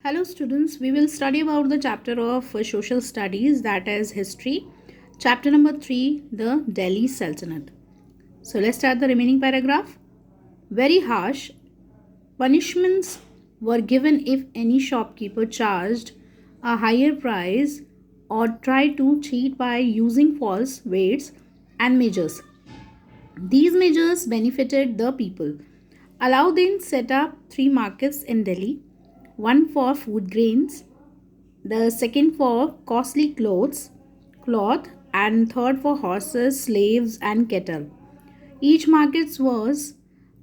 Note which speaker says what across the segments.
Speaker 1: Hello students, we will study about the chapter of social studies, that is history. Chapter number 3, the Delhi Sultanate. So let's start the remaining paragraph. Very harsh punishments were given if any shopkeeper charged a higher price or tried to cheat by using false weights and measures. These measures benefited the people. Alauddin set up 3 markets in Delhi, one for food grains, the second for costly cloth, and third for horses, slaves, and cattle. Each market was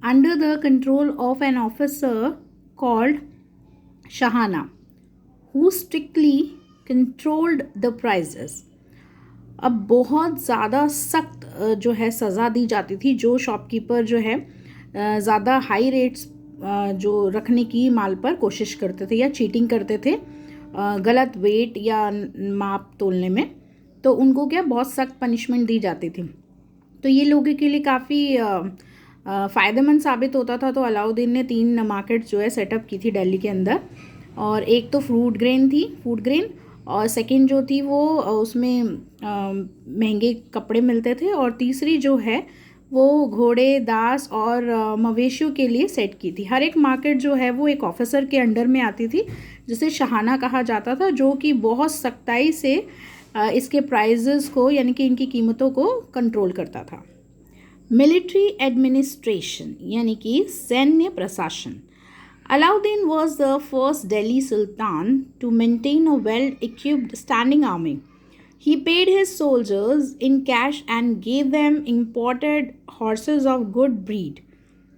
Speaker 1: under the control of an officer called Shahana, who strictly controlled the prices. अब बहुत ज़्यादा सख्त जो है सज़ा दी जाती थी जो शॉपकीपर जो है ज़्यादा हाई रेट्स जो रखने की माल पर कोशिश करते थे या चीटिंग करते थे गलत वेट या माप तोलने में, तो उनको क्या बहुत सख्त पनिशमेंट दी जाती थी। तो ये लोगों के लिए काफ़ी फ़ायदेमंद साबित होता था। तो अलाउद्दीन ने 3 मार्केट जो है सेटअप की थी दिल्ली के अंदर, और एक तो फूड ग्रेन, और सेकंड जो थी वो उसमें महंगे कपड़े मिलते थे, और तीसरी जो है वो घोड़े, दास और मवेशियों के लिए सेट की थी। हर एक मार्केट जो है वो एक ऑफिसर के अंडर में आती थी जिसे शहाना कहा जाता था, जो कि बहुत सख्ताई से इसके प्राइजेस को यानी कि इनकी कीमतों को कंट्रोल करता था। मिलिट्री एडमिनिस्ट्रेशन यानी कि सैन्य प्रशासन। Alauddin was the first Delhi Sultan to maintain a well-equipped standing army. He paid his soldiers in cash and gave them imported horses of good breed.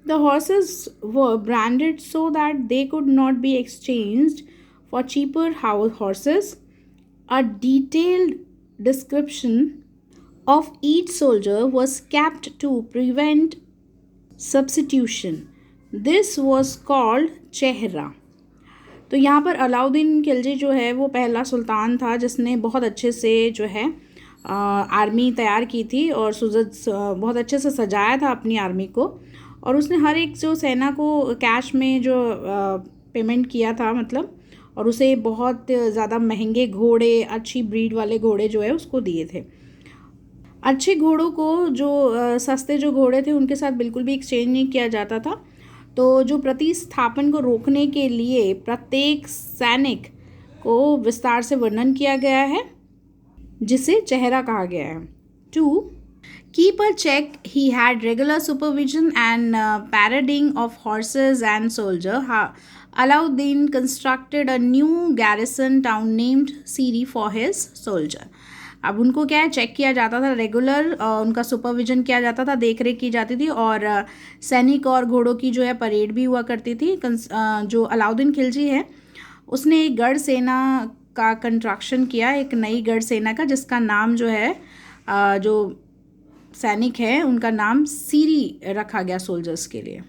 Speaker 1: The horses were branded so that they could not be exchanged for cheaper horses. A detailed description of each soldier was kept to prevent substitution. This was called चेहरा। तो यहाँ पर अलाउद्दीन खिलजी जो है वो पहला सुल्तान था जिसने बहुत अच्छे से जो है आर्मी तैयार की थी और बहुत अच्छे से सजाया था अपनी आर्मी को, और उसने हर एक जो सेना को कैश में जो पेमेंट किया था मतलब, और उसे बहुत ज़्यादा महंगे घोड़े, अच्छी ब्रीड वाले घोड़े जो है उसको दिए थे। अच्छे घोड़ों को जो सस्ते जो घोड़े थे उनके साथ बिल्कुल भी एक्सचेंज नहीं किया जाता था। तो जो प्रतिस्थापन को रोकने के लिए प्रत्येक सैनिक को विस्तार से वर्णन किया गया है जिसे चेहरा कहा गया है। 2. Keep a check. He had regular supervision and parading of horses and soldiers. Alauddin constructed a new garrison town named Siri for his soldier. अब उनको क्या है, चेक किया जाता था, रेगुलर उनका सुपरविजन किया जाता था, देख रेख की जाती थी, और सैनिक और घोड़ों की जो है परेड भी हुआ करती थी। जो अलाउद्दीन खिलजी है उसने एक गढ़ सेना का कंस्ट्रक्शन किया, एक नई गढ़ सेना का, जिसका नाम जो है जो सैनिक है उनका नाम सीरी रखा गया सोल्जर्स के लिए।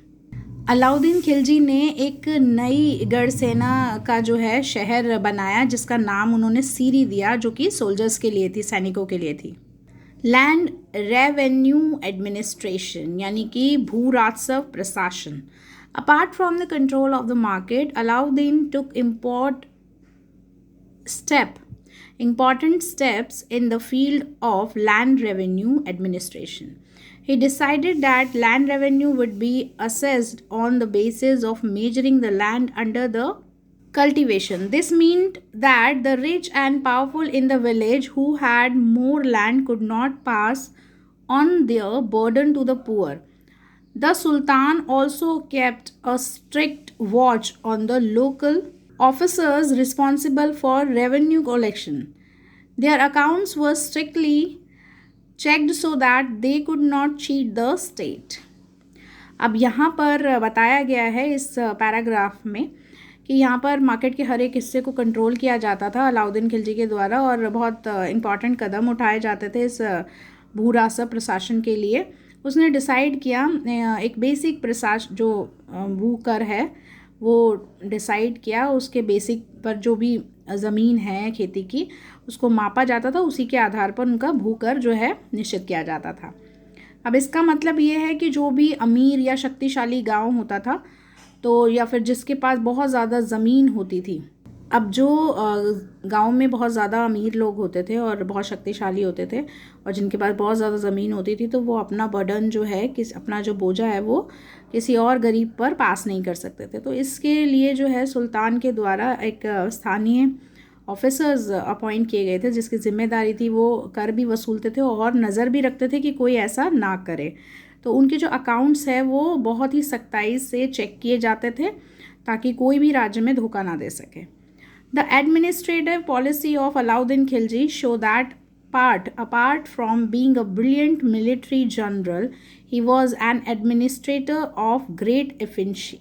Speaker 1: अलाउद्दीन खिलजी ने एक नई गढ़ सेना का जो है शहर बनाया जिसका नाम उन्होंने सीरी दिया, जो कि सोल्जर्स के लिए थी, सैनिकों के लिए थी। लैंड रेवेन्यू एडमिनिस्ट्रेशन यानी कि भू राजस्व प्रशासन। Apart from the control of the market, Alauddin took important steps in the field of land revenue administration. He decided that land revenue would be assessed on the basis of measuring the land under the cultivation. This meant that the rich and powerful in the village who had more land could not pass on their burden to the poor. The Sultan also kept a strict watch on the local officers responsible for revenue collection. Their accounts were strictly checked so that they could not cheat the state. अब यहाँ पर बताया गया है इस paragraph में कि यहाँ पर मार्केट के हर एक हिस्से को कंट्रोल किया जाता था अलाउद्दीन खिलजी के द्वारा, और बहुत इम्पॉर्टेंट कदम उठाए जाते थे इस भू राजस्व प्रशासन के लिए। उसने डिसाइड किया एक बेसिक प्रशासन जो भू कर है वो डिसाइड किया, उसके बेसिक पर जो भी ज़मीन है खेती की उसको मापा जाता था, उसी के आधार पर उनका भू कर जो है निश्चित किया जाता था। अब इसका मतलब ये है कि जो भी अमीर या शक्तिशाली गांव होता था तो या फिर जिसके पास बहुत ज़्यादा ज़मीन होती थी अब जो गांव में बहुत ज़्यादा अमीर लोग होते थे और बहुत शक्तिशाली होते थे और जिनके पास बहुत ज़्यादा ज़मीन होती थी, तो वो अपना बर्डन जो है अपना जो बोझा है वो किसी और गरीब पर पास नहीं कर सकते थे। तो इसके लिए जो है सुल्तान के द्वारा एक स्थानीय ऑफिसर्स अपॉइंट किए गए थे, जिसकी जिम्मेदारी थी वो कर भी वसूलते थे और नज़र भी रखते थे कि कोई ऐसा ना करे। तो उनके जो अकाउंट्स है वो बहुत ही सख्ताई से चेक किए जाते थे ताकि कोई भी राज्य में धोखा ना दे सके। The administrative policy of Alauddin Khilji show that apart from being a brilliant military general, he was an administrator of great efficiency.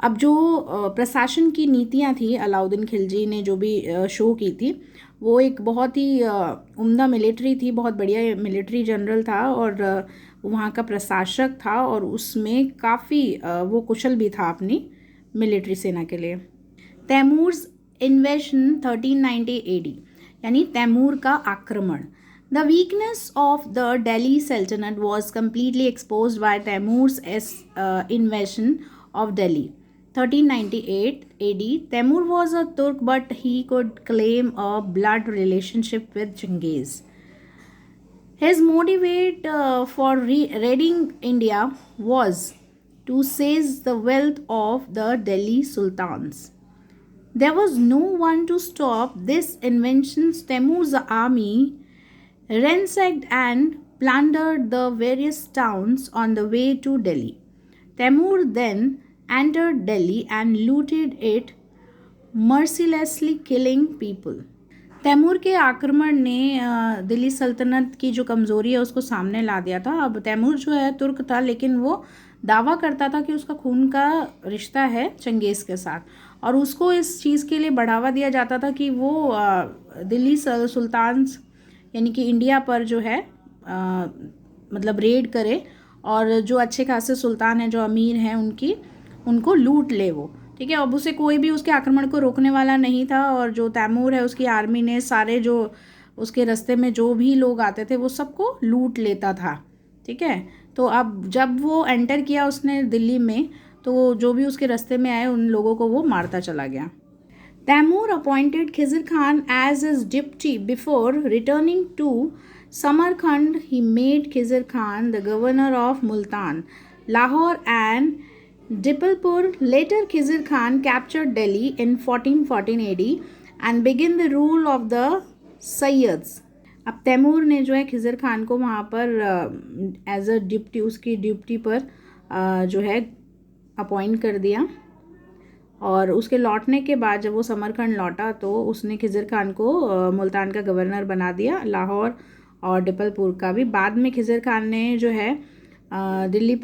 Speaker 1: अब जो प्रशासन की नीतियाँ थी अलाउद्दीन खिलजी ने जो भी शो की थी, वो एक बहुत ही उम्दा मिलिट्री थी, बहुत बढ़िया मिलिट्री जनरल था और वहाँ का प्रशासक था और उसमें काफ़ी वो कुशल भी था अपनी मिलिट्री सेना के लिए। तैमूर्स इन्वेशन 1390 AD, यानी तैमूर का आक्रमण। The weakness of the Delhi Sultanate was completely exposed by Timur's invasion of Delhi 1398 AD. Temur was a Turk, but he could claim a blood relationship with Genghis. His motivate for raiding India was to seize the wealth of the Delhi sultans. There was no one to stop this invention. Temur's army ransacked and plundered the various towns on the way to Delhi. Temur then entered Delhi and looted it, mercilessly killing people. Timur के आक्रमण ने दिल्ली सल्तनत की जो कमज़ोरी है उसको सामने ला दिया था। अब तैमूर जो है तुर्क था, लेकिन वो दावा करता था कि उसका खून का रिश्ता है चंगेज़ के साथ और उसको इस चीज़ के लिए बढ़ावा दिया जाता था कि वो दिल्ली सुल्तान यानी कि इंडिया पर जो है मतलब रेड करे और जो अच्छे खासे सुल्तान हैं, जो अमीर हैं, उनको लूट ले वो, ठीक है। अब उसे कोई भी उसके आक्रमण को रोकने वाला नहीं था और जो तैमूर है उसकी आर्मी ने सारे जो उसके रास्ते में जो भी लोग आते थे वो सबको लूट लेता था, ठीक है। तो अब जब वो एंटर किया उसने दिल्ली में, तो जो भी उसके रास्ते में आए उन लोगों को वो मारता चला गया। Timur appointed Khizr Khan as his deputy before returning to Samarkand. He made Khizr Khan the governor of Multan, Lahore and Dipalpur. Later Khizr Khan captured Delhi in 1414 AD and began the rule of the Sayyids. अब तैमूर ने जो है खिज़र खान को वहाँ पर एज अ डिप्टी, उसकी duty पर जो है अपॉइंट कर दिया और उसके लौटने के बाद जब वो समरखंड लौटा तो उसने खिज़र खान को मुल्तान का गवर्नर बना दिया, लाहौर और डिपलपुर का भी। बाद में खिज़र खान ने जो है दिल्ली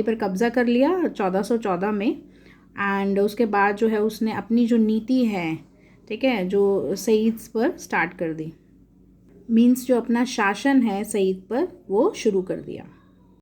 Speaker 1: पर कब्ज़ा कर लिया 1414 में एंड उसके बाद जो है उसने अपनी जो नीति है, ठीक है, जो सईद्स पर स्टार्ट कर दी, मीन्स जो अपना शासन है सईद पर वो शुरू कर दिया।